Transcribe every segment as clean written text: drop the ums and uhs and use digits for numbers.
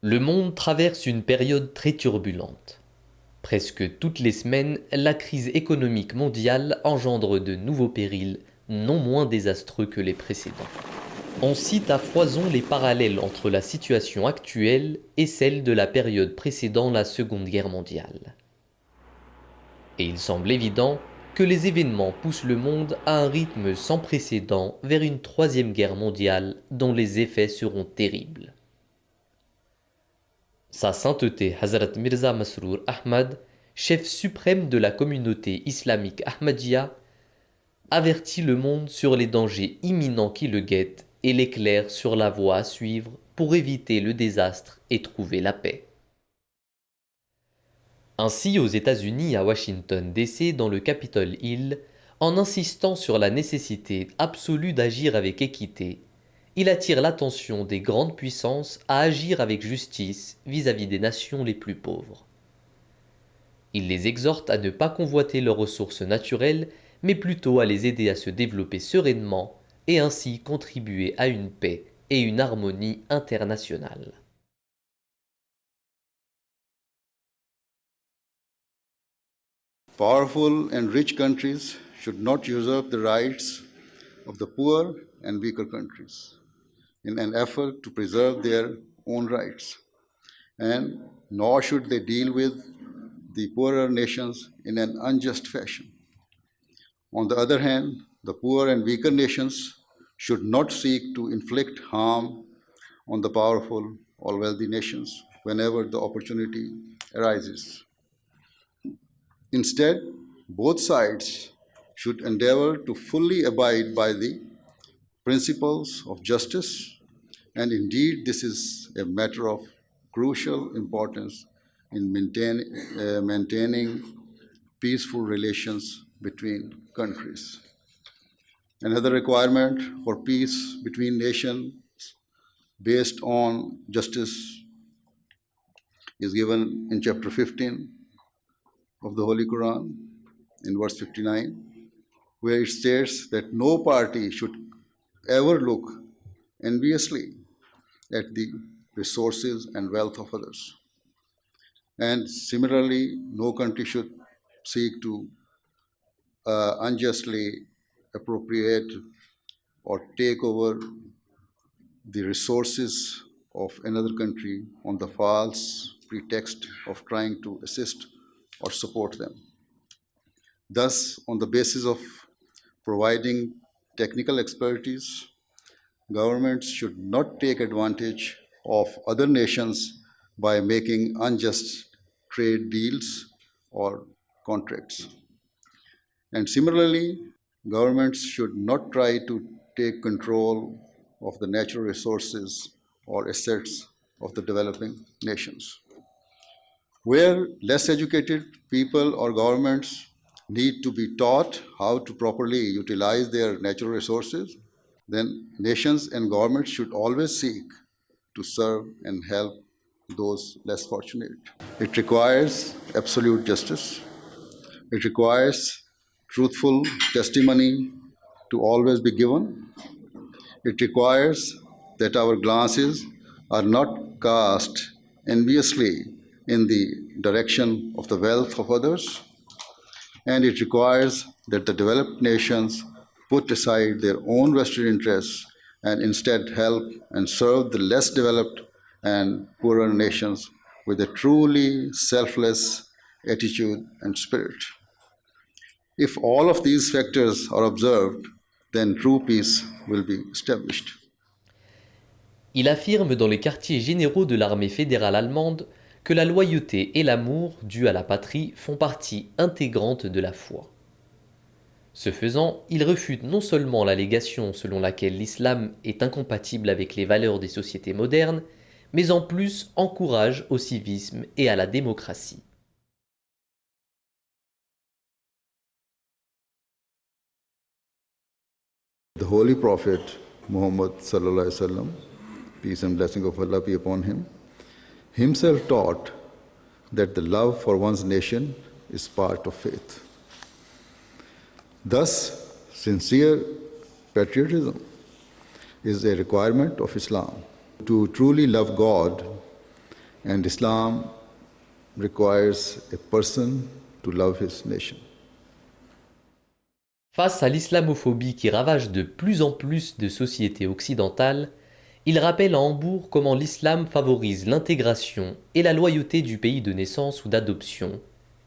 Le monde traverse une période très turbulente. Presque toutes les semaines, la crise économique mondiale engendre de nouveaux périls, non moins désastreux que les précédents. On cite à foison les parallèles entre la situation actuelle et celle de la période précédant la Seconde Guerre mondiale. Et il semble évident que les événements poussent le monde à un rythme sans précédent vers une troisième guerre mondiale dont les effets seront terribles. Sa sainteté Hazrat Mirza Masroor Ahmad, chef suprême de la communauté islamique Ahmadiyya, avertit le monde sur les dangers imminents qui le guettent et l'éclaire sur la voie à suivre pour éviter le désastre et trouver la paix. Ainsi, aux États-Unis, à Washington DC, dans le Capitol Hill, en insistant sur la nécessité absolue d'agir avec équité, il attire l'attention des grandes puissances à agir avec justice vis-à-vis des nations les plus pauvres. Il les exhorte à ne pas convoiter leurs ressources naturelles, mais plutôt à les aider à se développer sereinement et ainsi contribuer à une paix et une harmonie internationale. Powerful and rich countries should not usurp the rights of the poor and weaker countries in an effort to preserve their own rights, and nor should they deal with the poorer nations in an unjust fashion. On the other hand, the poor and weaker nations should not seek to inflict harm on the powerful or wealthy nations whenever the opportunity arises. Instead, both sides should endeavor to fully abide by the principles of justice, and indeed, this is a matter of crucial importance in maintaining peaceful relations between countries. Another requirement for peace between nations based on justice is given in chapter 15 of the Holy Quran, in verse 59, where it states that no party should ever look enviously at the resources and wealth of others. And similarly, no country should seek to unjustly appropriate or take over the resources of another country on the false pretext of trying to assist or support them. Thus, on the basis of providing technical expertise, governments should not take advantage of other nations by making unjust trade deals or contracts. And similarly, governments should not try to take control of the natural resources or assets of the developing nations. Where less educated people or governments need to be taught how to properly utilize their natural resources, then nations and governments should always seek to serve and help those less fortunate. It requires absolute justice. It requires truthful testimony to always be given. It requires that our glances are not cast enviously in the direction of the wealth of others, and it requires that the developed nations put aside their own vested interests and instead help and serve the less developed and poorer nations with a truly selfless attitude and spirit. If all of these factors are observed, then true peace will be established. Il affirme dans les quartiers généraux de l'armée fédérale allemande que la loyauté et l'amour dus à la patrie font partie intégrante de la foi. Ce faisant, il refute non seulement l'allégation selon laquelle l'islam est incompatible avec les valeurs des sociétés modernes, mais en plus encourage au civisme et à la démocratie. The Holy Prophet Muhammad sallallahu alaihi wasallam, peace and blessing of Allah be upon him, himself taught that the love for one's nation is part of faith. Thus, sincere patriotism is a requirement of Islam. To truly love God And Islam requires a person to love his nation. Face à l'islamophobie qui ravage de plus en plus de sociétés occidentales, il rappelle à Hambourg comment l'islam favorise l'intégration et la loyauté du pays de naissance ou d'adoption,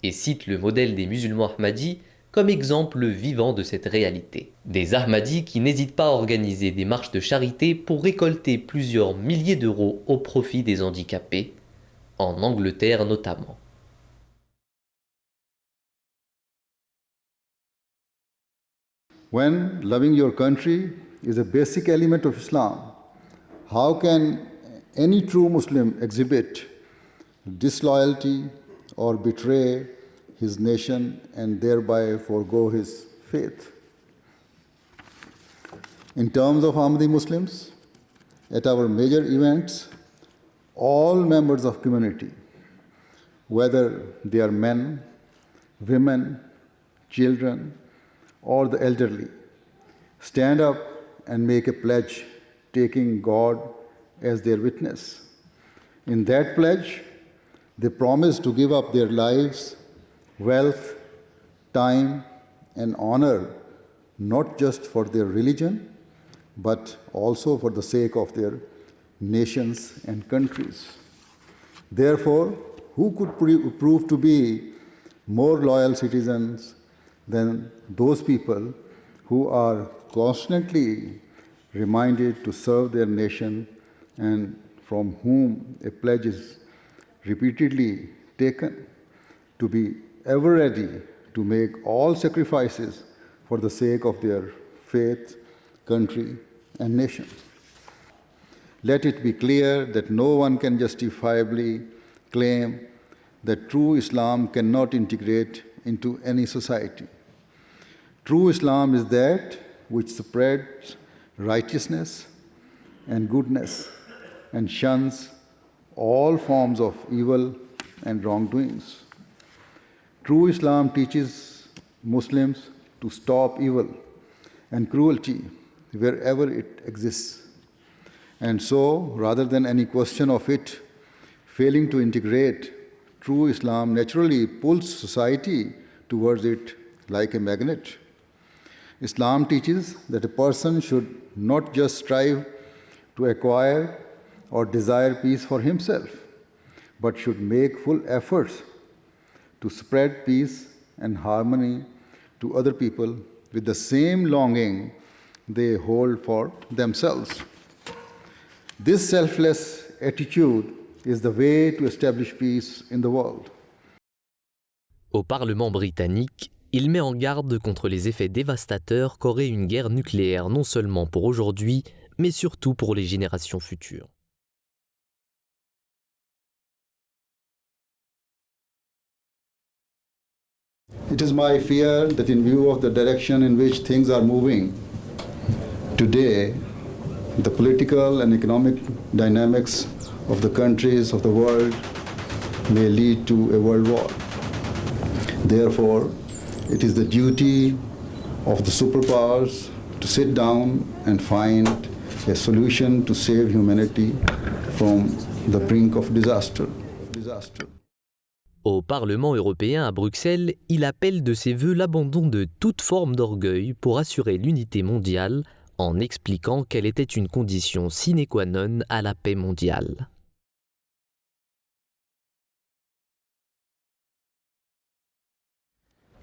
et cite le modèle des musulmans ahmadis comme exemple vivant de cette réalité. Des ahmadis qui n'hésitent pas à organiser des marches de charité pour récolter plusieurs milliers d'euros au profit des handicapés, en Angleterre notamment. When loving your country is a basic element of Islam, how can any true Muslim exhibit disloyalty or betray his nation and thereby forego his faith? In terms of Ahmadi Muslims, at our major events, all members of community, whether they are men, women, children, or the elderly, stand up and make a pledge, taking God as their witness. In that pledge, they promise to give up their lives, wealth, time, and honor, not just for their religion, but also for the sake of their nations and countries. Therefore, who could prove to be more loyal citizens than those people who are constantly reminded to serve their nation and from whom a pledge is repeatedly taken to be ever ready to make all sacrifices for the sake of their faith, country, and nation. Let it be clear that no one can justifiably claim that true Islam cannot integrate into any society. True Islam is that which spreads righteousness and goodness and shuns all forms of evil and wrongdoings. True Islam teaches Muslims to stop evil and cruelty wherever it exists. And so, rather than any question of it failing to integrate, true Islam naturally pulls society towards it like a magnet. Islam teaches that a person should not just strive to acquire or desire peace for himself, but should make full efforts to spread peace and harmony to other people with the same longing they hold for themselves. This selfless attitude is the way to establish peace in the world. Au Parlement britannique, il met en garde contre les effets dévastateurs qu'aurait une guerre nucléaire non seulement pour aujourd'hui, mais surtout pour les générations futures. It is my fear that in view of the direction in which things are moving today, the political and economic dynamics of the countries of the world may lead to a world war. Therefore, it is the duty of the superpowers to sit down and find a solution to save humanity from the brink of disaster. Au Parlement européen à Bruxelles, il appelle de ses vœux l'abandon de toute forme d'orgueil pour assurer l'unité mondiale en expliquant qu'elle était une condition sine qua non à la paix mondiale.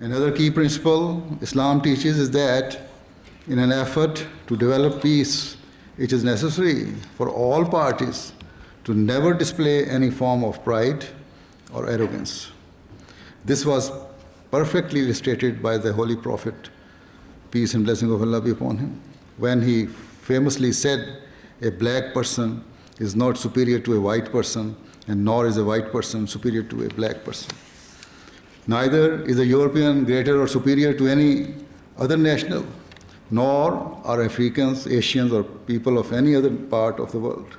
Another key principle Islam teaches is that in an effort to develop peace, it is necessary for all parties to never display any form of pride or arrogance. This was perfectly illustrated by the Holy Prophet, peace and blessing of Allah be upon him, when he famously said, a black person is not superior to a white person, and nor is a white person superior to a black person. Neither is a European greater or superior to any other national, nor are Africans, Asians, or people of any other part of the world.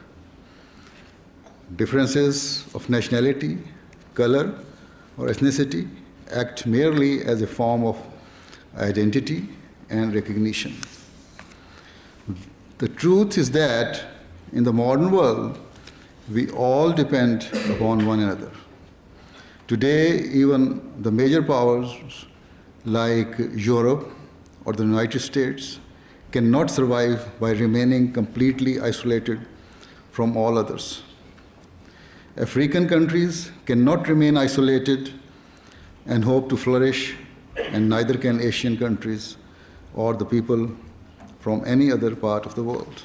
Differences of nationality, color, or ethnicity act merely as a form of identity and recognition. The truth is that in the modern world, We all depend upon one another. Today, even the major powers like Europe or the United States cannot survive by remaining completely isolated from all others. African countries cannot remain isolated and hope to flourish, and neither can Asian countries or the people from any other part of the world.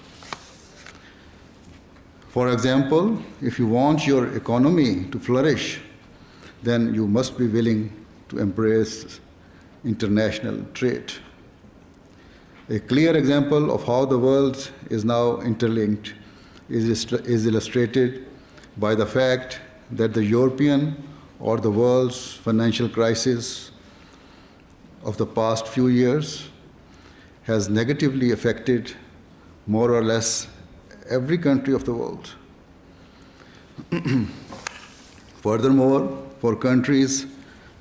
For example, if you want your economy to flourish, then you must be willing to embrace international trade. A clear example of how the world is now interlinked is illustrated by the fact that the European or the world's financial crisis of the past few years has negatively affected more or less every country of the world. Furthermore, for countries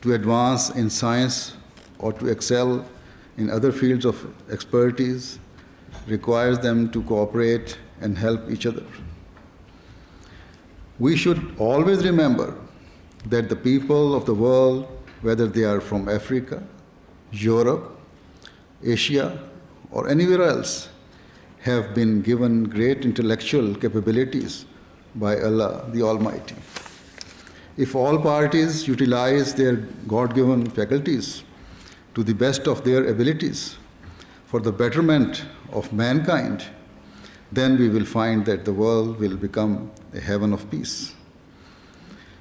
to advance in science or to excel in other fields of expertise requires them to cooperate and help each other. We should always remember that the people of the world, whether they are from Africa, Europe, Asia, or anywhere else, have been given great intellectual capabilities by Allah the Almighty. If all parties utilize their God-given faculties to the best of their abilities for the betterment of mankind, then we will find that the world will become a heaven of peace.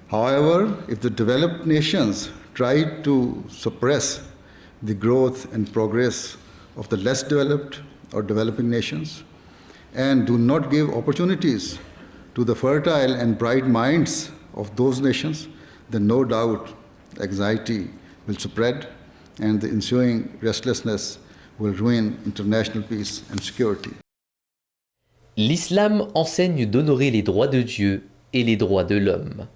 However, if the developed nations try to suppress the growth and progress of the less developed or developing nations and do not give opportunities to the fertile and bright minds of those nations, then no doubt anxiety will spread and the ensuing restlessness will ruin international peace and security. L'islam enseigne d'honorer les droits de Dieu et les droits de l'homme.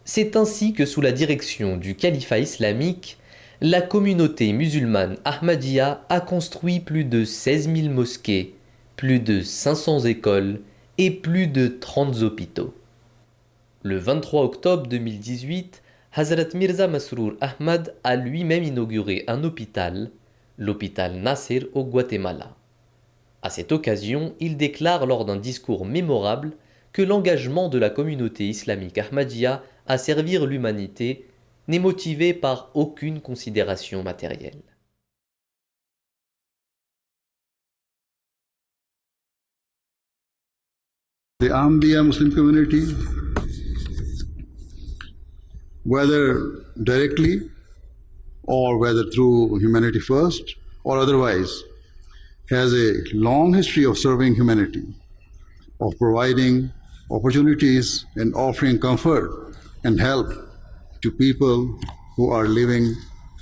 C'est ainsi que sous la direction du califat islamique, la communauté musulmane Ahmadiyya a construit plus de 16 000 mosquées, plus de 500 écoles et plus de 30 hôpitaux. Le 23 octobre 2018, Hazrat Mirza Masroor Ahmad a lui-même inauguré un hôpital, l'hôpital Nasser au Guatemala. À cette occasion, il déclare lors d'un discours mémorable que l'engagement de la communauté islamique Ahmadiyya à servir l'humanité n'est motivé par aucune considération matérielle. The Ahmadiyya Muslim community, whether directly or whether through Humanity First or otherwise, has a long history of serving humanity, of providing opportunities and offering comfort and help to people who are living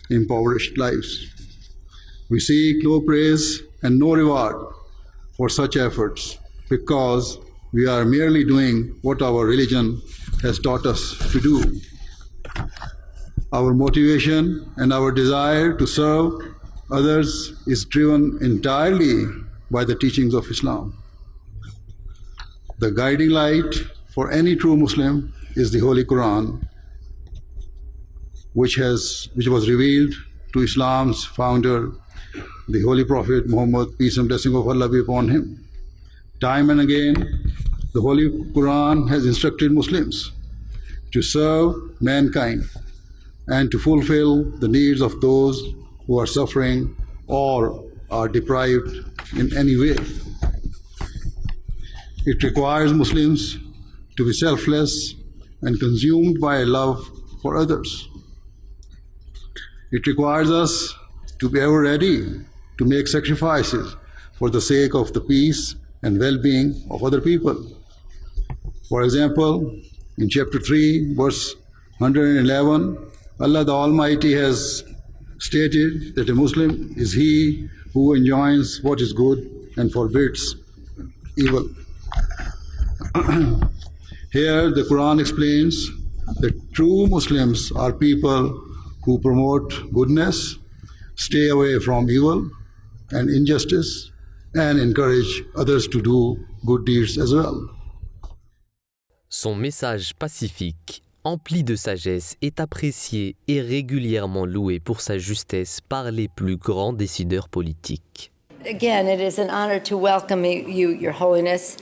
impoverished lives. We seek no praise and no reward for such efforts because we are merely doing what our religion has taught us to do. Our motivation and our desire to serve others is driven entirely by the teachings of Islam. The guiding light for any true Muslim is the Holy Quran, which was revealed to Islam's founder, the Holy Prophet Muhammad, peace and blessing of Allah be upon him. Time and again, the Holy Quran has instructed Muslims to serve mankind and to fulfill the needs of those who are suffering or are deprived in any way. It requires Muslims to be selfless and consumed by a love for others. It requires us to be ever ready to make sacrifices for the sake of the peace and well-being of other people. For example, in chapter 3, verse 111, Allah the Almighty has stated that a Muslim is he who enjoins what is good and forbids evil. Here, the Quran explains that true Muslims are people who promote goodness, stay away from evil and injustice, and encourage others to do good deeds as well. Son message pacifique, empli de sagesse, est apprécié et régulièrement loué pour sa justesse par les plus grands décideurs politiques. Again, it is an honor to welcome you, Your Holiness,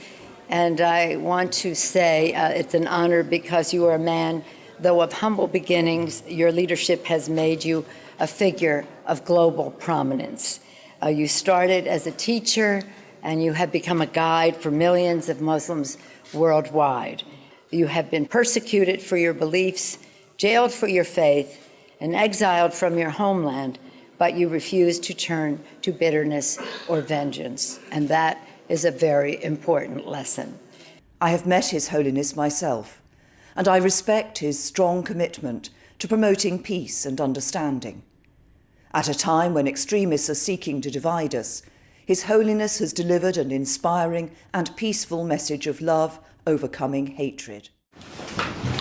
and I want to say it's an honor because you are a man, though of humble beginnings, your leadership has made you a figure of global prominence. You started as a teacher, and you have become a guide for millions of Muslims worldwide. You have been persecuted for your beliefs, jailed for your faith, and exiled from your homeland, but you refuse to turn to bitterness or vengeance, and that is a very important lesson. I have met His Holiness myself, and I respect his strong commitment to promoting peace and understanding. At a time when extremists are seeking to divide us, His Holiness has delivered an inspiring and peaceful message of love overcoming hatred.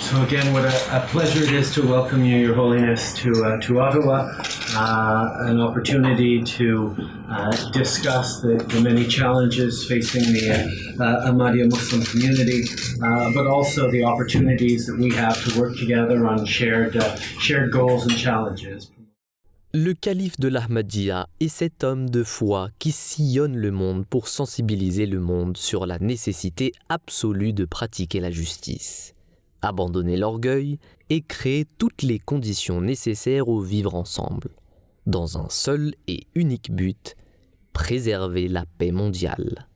So again, what a pleasure it is to welcome you, Your Holiness, to Ottawa, an opportunity to discuss the many challenges facing the Ahmadiyya Muslim community, but also the opportunities that we have to work together on shared goals and challenges. Le calife de l'Ahmadiyya est cet homme de foi qui sillonne le monde pour sensibiliser le monde sur la nécessité absolue de pratiquer la justice, abandonner l'orgueil et créer toutes les conditions nécessaires au vivre ensemble, dans un seul et unique but, préserver la paix mondiale.